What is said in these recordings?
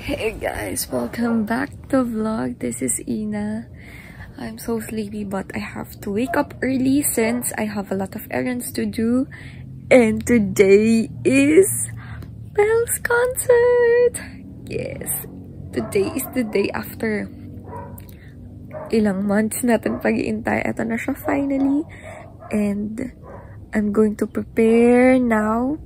Hey guys, welcome back to vlog. This is Ina. I'm so sleepy but I have to wake up early since I have a lot of errands to do. And today is Belle's concert. Yes, today is the day after ilang months natin pag-iintay. Ito na siya finally. And I'm going to prepare now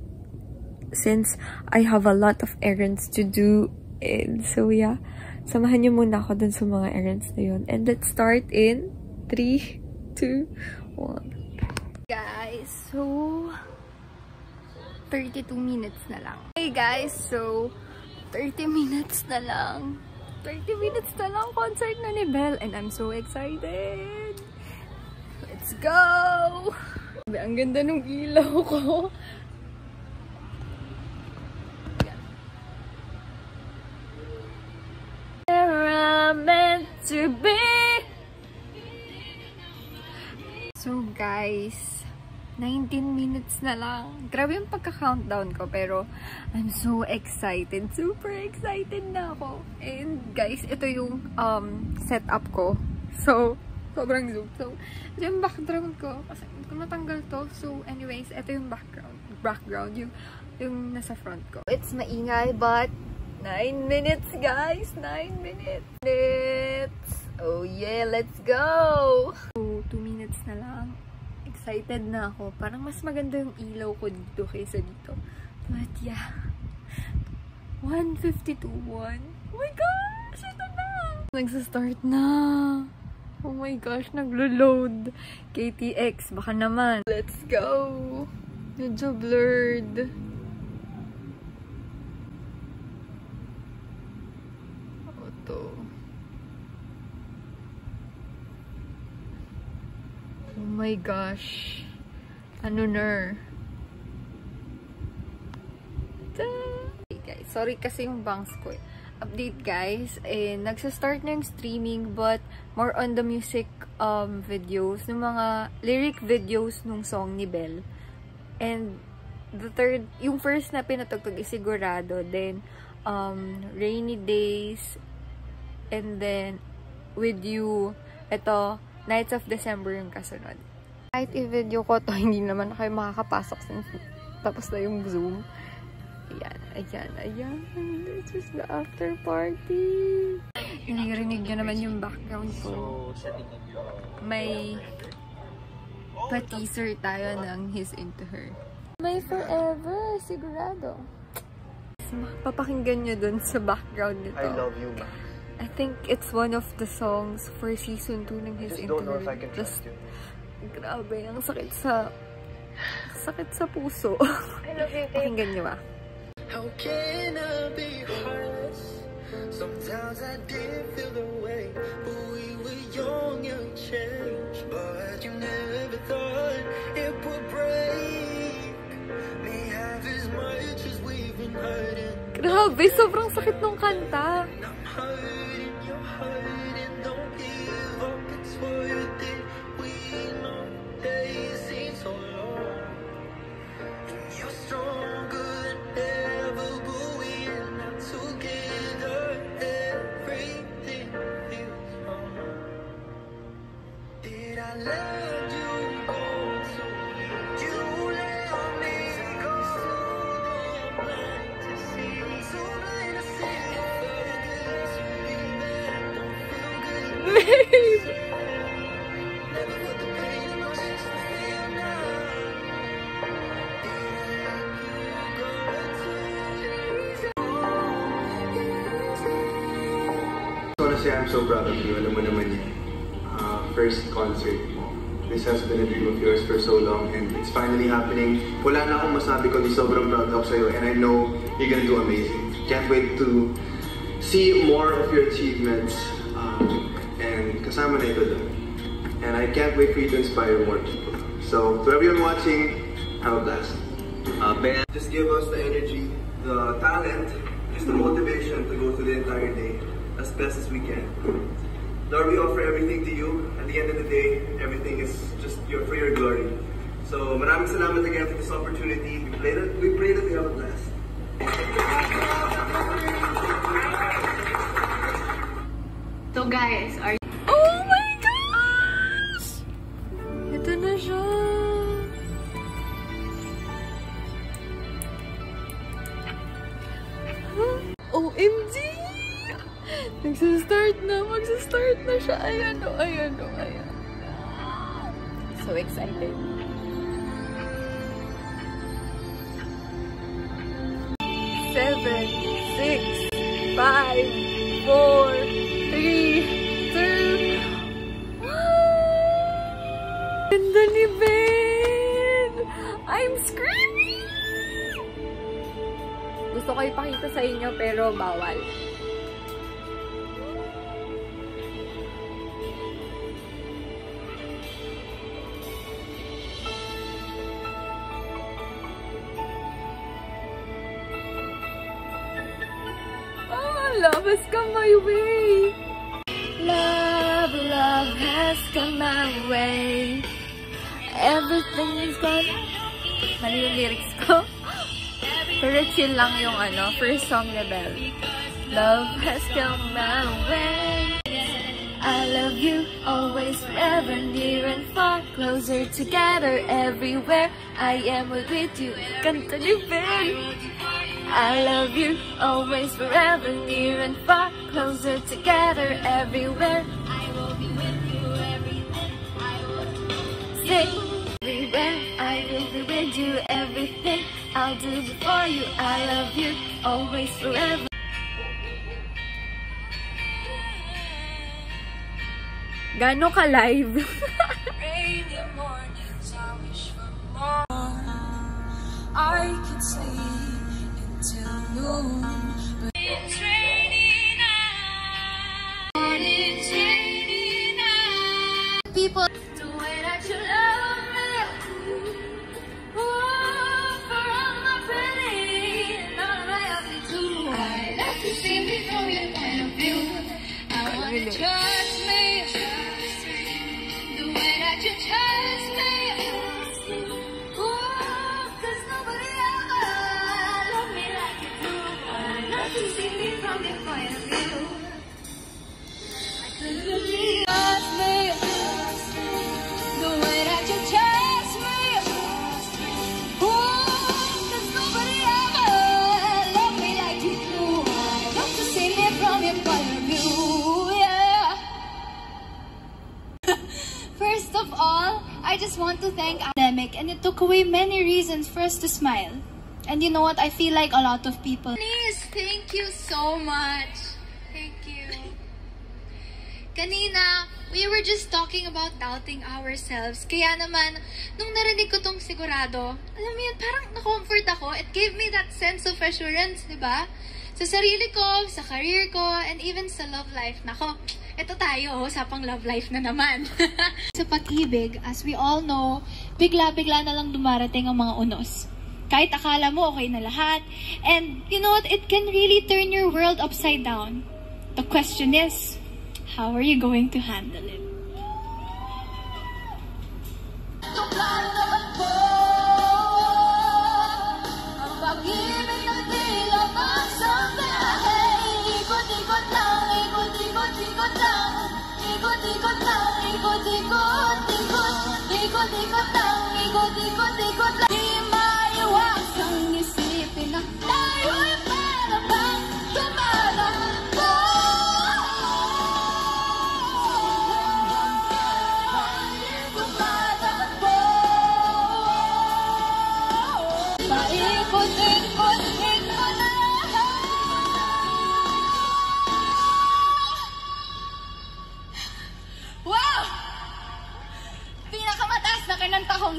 since I have a lot of errands to do. And so yeah, samahan niyo muna ako dun sa mga errands na yun. And let's start in 3, 2, 1. Guys, so 32 minutes na lang. Hey guys, so 30 minutes na lang. 30 minutes na lang concert na ni Belle. And I'm so excited. Let's go! Ang ganda ng ilaw ko. Meant to be. So guys, 19 minutes na lang. Grabe yung pagka-countdown ko, pero I'm so excited. Super excited na ako. And guys, ito yung setup ko. So, sobrang zoom. So, ito yung background ko. Kasi hindi ko natanggal to. So, anyways, ito yung background. Yung nasa front ko. It's maingay, but 9 minutes, guys! 9 minutes! Oh yeah, let's go! So, 2 minutes na lang. Excited na ako. Parang mas maganda yung ilaw ko dito kaysa dito. But yeah. 1:52. Oh my gosh! Ito na! Nagsa-start na! Oh my gosh, naglo-load. KTX, baka naman. Let's go! Medyo blurred. Oh my gosh. Ano na? Okay guys, sorry kasi yung bangs ko eh. Update guys, nagsa-start na yung streaming but more on the music videos, ng mga lyric videos nung song ni Belle. And the third, yung first na pinatugtog is Sigurado, then Rainy Days, and then With You, ito Nights of December yung kasunod. Kahit i-video ko to, hindi naman kayo makakapasok since tapos na yung Zoom. Ayan. This is the after party. Narinig nyo naman yung background ko. May pa-teaser tayo ng He's Into Her. May Forever, Sigurado. Papakinggan nyo dun sa background nito. I love you, ma. I think it's one of the songs for season 2 ng His Into Her. Grabe, ang sakit sa puso. I love you, babe. Pakinggan nyo ah. How can I be heartless? Sometimes I did feel the way, but we were young and changed. But you never thought it would break me half as much as we've been hurting. Grabe, sobrang sakit nung kanta. Honestly, I'm so proud of you. Alam mo naman yun. First concert mo. This has been a dream of yours for so long and it's finally happening. Wala na akong masabi kundi sobrang proud ako sa'yo and I know you're gonna do amazing. Can't wait to see more of your achievements and kasama na ito doon. And I can't wait for you to inspire more people. So, to everyone watching, have a blast. Ben, just give us the energy, the talent, just the motivation to go through the entire day as best as we can. Lord, we offer everything to you. At the end of the day, everything is just for your glory. So, maraming salamat again for this opportunity. We pray that we have a blast. guys, are you... Oh my gosh! Ito na siya. OMG! Magsa-start na siya. Ayan o, ayan. So excited. 7, 6, 5, 4, 3, 2. Ganda ni Ben! I'm screaming! Gusto ko ipakita sa inyo pero bawal. Love has come my way. Love has come my way. Everything is gone. Mali yung lyrics ko. Pero chill lang yung first song ni Belle. Love has come my way. I love you always, forever, near and far, closer together everywhere. I am with you. Kanta ni Belle. I love you, always, forever, near and far, closer together, everywhere. I will be with you, everything I will say. Everywhere, I will be with you, everything I'll do before you. I love you, always, forever. Gano ka live? Rainy mornings, I wish for more. I can sleep till noon, but it's raining now. It's raining now. People, the way that you love me, oh, for all my pretty, and all I have to do. I love to see me from your point of view. I want you to trust me, the way that you trust me. From your point of view, I could really trust me, the way that you trust me. Oh, there's nobody ever love me like you do. I love to see me from your point of view, yeah. First of all, I just want to thank pandemic, and it took away many reasons for us to smile. And you know what? I feel like a lot of people. Please, thank you so much. Thank you. Kanina, we were just talking about doubting ourselves. Kaya naman, nung narinig ko tong sigurado, alam mo yun, parang na-comfort ako. It gave me that sense of assurance, di ba? Sa sarili ko, sa career ko, and even sa love life. Nako, ito tayo, sa pang love life na naman. Sa pag-ibig, as we all know, bigla-bigla na lang dumarating ang mga unos. Kahit akala mo okay na lahat. And you know what? It can really turn your world upside down. The question is, how are you going to handle it?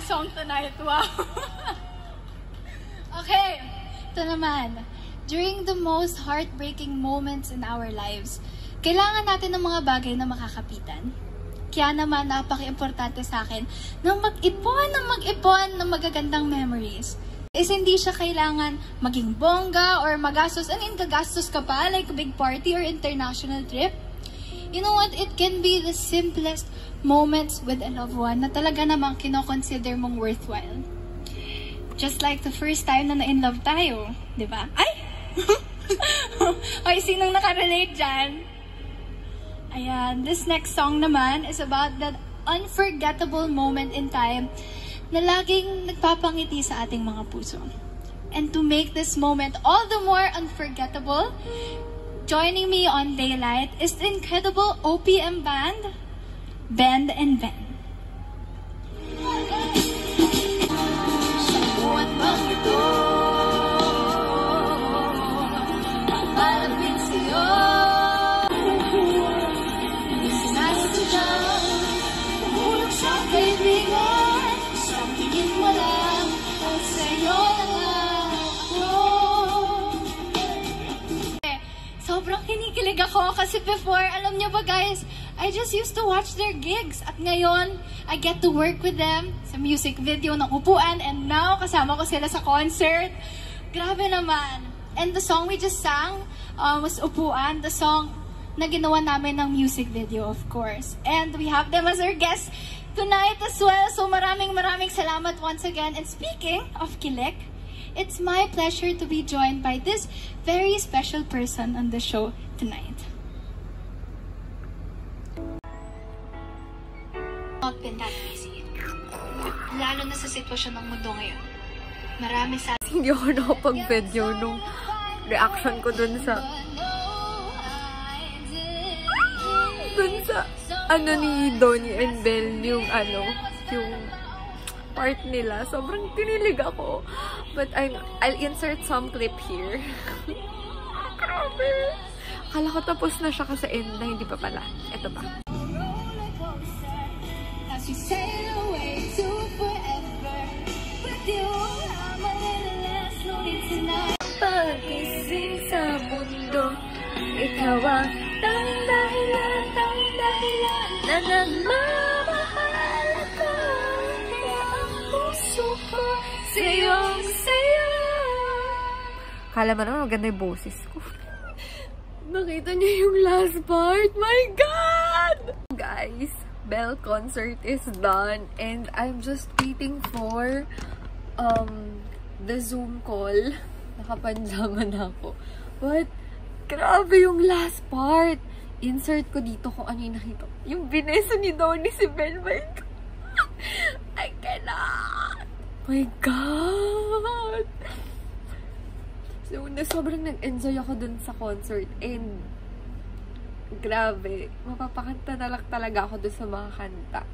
Song tonight, wow. Okay, ito naman. During the most heartbreaking moments in our lives, kailangan natin ng mga bagay na makakapitan. Kaya naman, napaka-importante sa akin na mag-ipon ng magagandang memories. Is hindi siya kailangan maging bongga or magastos. I mean, gagastos ka pa, like a big party or international trip. You know what? It can be the simplest moments with a loved one na talaga namang kino-consider mong worthwhile. Just like the first time na na-in-love tayo, di ba? Ay! Okay, sinong nakarelate dyan? Ayan, this next song naman is about that unforgettable moment in time na laging nagpapangiti sa ating mga puso. And to make this moment all the more unforgettable, joining me on Daylight is the incredible OPM band, Bend and Bend. Sobrang kinikilig ako kasi before, alam niyo ba guys, I just used to watch their gigs. At ngayon, I get to work with them sa music video ng Upuan, and now kasama ko sila sa concert. Grabe naman. And the song we just sang was Upuan, the song na ginawa namin ng music video, of course. And we have them as our guests tonight as well. So maraming salamat once again. And speaking of kilig, it's my pleasure to be joined by this very special person on the show tonight. Not been that easy. Lalo na sa sitwasyon ng mundo ngayon. Marami sa... Hindi ako nakapag-video nung reaction ko dun sa... ano ni Donnie and Belle, yung part nila. Sobrang tinilig ako. But I'll insert some clip here. Grabe. Akala ko tapos na siya kasi end na, hindi pa pala. Ito pa. As we sail away to forever, with you, I'm a little less lonely tonight. Pagising sa mundo, ikaw ang tanging dahilan na nagmamahal ako. Kaya ang puso ko sa'yo. Kala mo naman maganda yung boses ko. Nakita niyo yung last part? My God! Guys, Belle concert is done and I'm just waiting for the Zoom call. Nakapanjama na ako. But, grabe yung last part. Insert ko dito kung ano yung nakita. Yung bineso ni Donnie si Belle. My God! I cannot! My God! So, sobrang nag-enjoy ako dun sa concert. And, grabe. Mapapakanta na lang talaga ako dun sa mga kanta.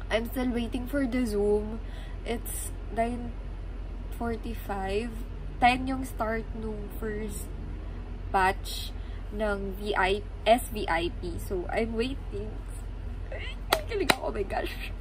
I'm still waiting for the Zoom. It's 9:45. 10 yung start nung first batch ng SVIP. So, I'm waiting. Kilig ako, oh my gosh.